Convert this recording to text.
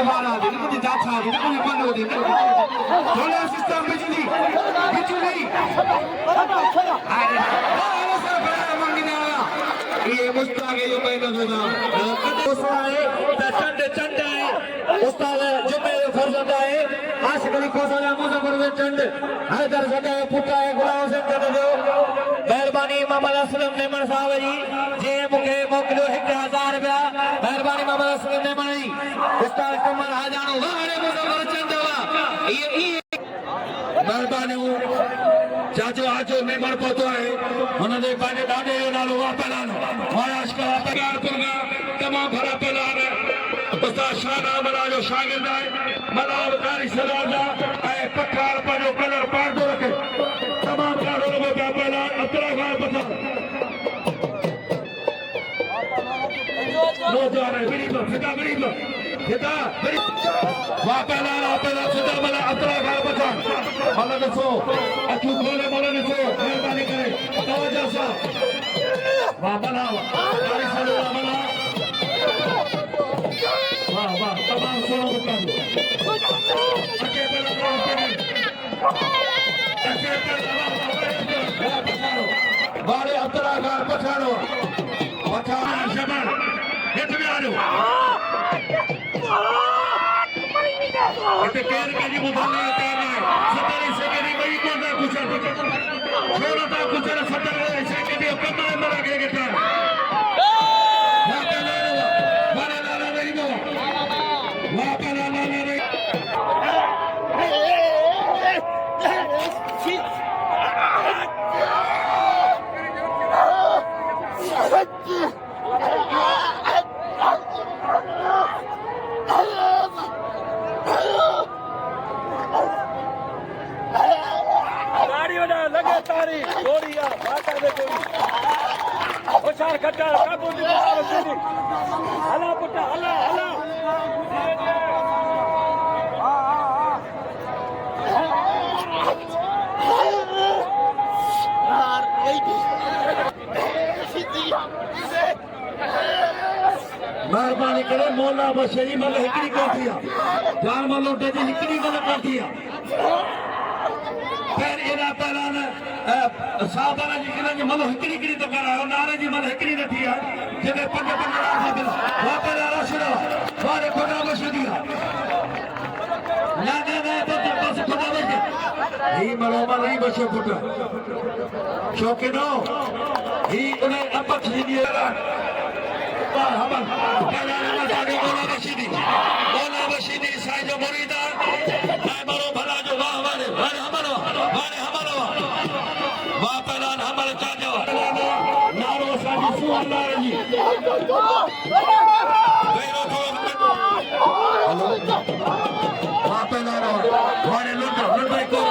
वाला दिन कुछ जाता दिन कुछ बंद दिन सोलर सिस्टम बिजली अरे सर बड़ा मंगना ये मुस्ताक है जो पहले होगा उसवाए चंद चंद है उस्ताद जुम्मे फरजंद है आशिकली कोसाला मुजफ्फर में चंद हैदर सदा पुटा है गुलाम से चंद दो मेहरबानी मोहम्मद असलम नेमन साहब जी जे मुखे मोकलो 1000 रुपया मेहरबानी मोहम्मद असलम नेमन जी उस्ताद कमल हाजानो वाले मुजफ्फर चंद वा ये मेहरबानी चाचो आचो मेमण पहुतो है उन्होंने पंहिंजे ॾाॾे जो नालो वापेलान महाराष्ट्र वापेलान तमामु भरा पेलान उस्ताद शाह मना जो शागिर्द है मलाब कारी सलादा ऐं पठार पंहिंजो कलर पाड़ो रखे तमामु ॾाढो लॻो पिया पेलान अतरा खां पथा नौजवान है गरीब फिदा वापेलान फिदा मला अतरा खां पथा मला ॾिसो अखियूं खोले मला ॾिसो महिरबानी करे तवजो सां वाह मना कारी सलादा मना वाह वाह तमाम सोनो मुकाबलो अके पछाड़ो वाले अतरागार पछाड़ो पछाड़ शमन हेठ में आ जाओ इते केर कजी ॿुधण तयार आहे 70 सेकेंड ॿई कोन कुझु छोड़ो था कुझु 70 सेकेंड जो कम आहे मरा के गिटा लगातारी गोरिया बाटा दे गोरी होशार खट्टा काबू दी हला पुटा हला हला मेहरबानी करे मौला बशरी मल हिकड़ी कर दिया जान मलोटे जी हिकड़ी कर दिया फिर इना पहलान साहबाना जी किन जी मलो हिकड़ी हिकड़ी तो करायो नारे जी मल हिकड़ी न थी है जने पंज पंज रात बिल वापस रशदा वारे खुदा बशदिया ना तो बस खुदा बश ही मलो मल ही बशो पुट शौकीनो ही उन्हें अपक्ष जी हमन पहलान जाने बोला बशीदी साईं जो मुरीदा मैं मरो भला जो वाह वारे वारे हमलो वाह पहलान हमल चाजो नारो साजी सुअल्लाह जी बेरो हेलो वाह पहलान वारे लुट को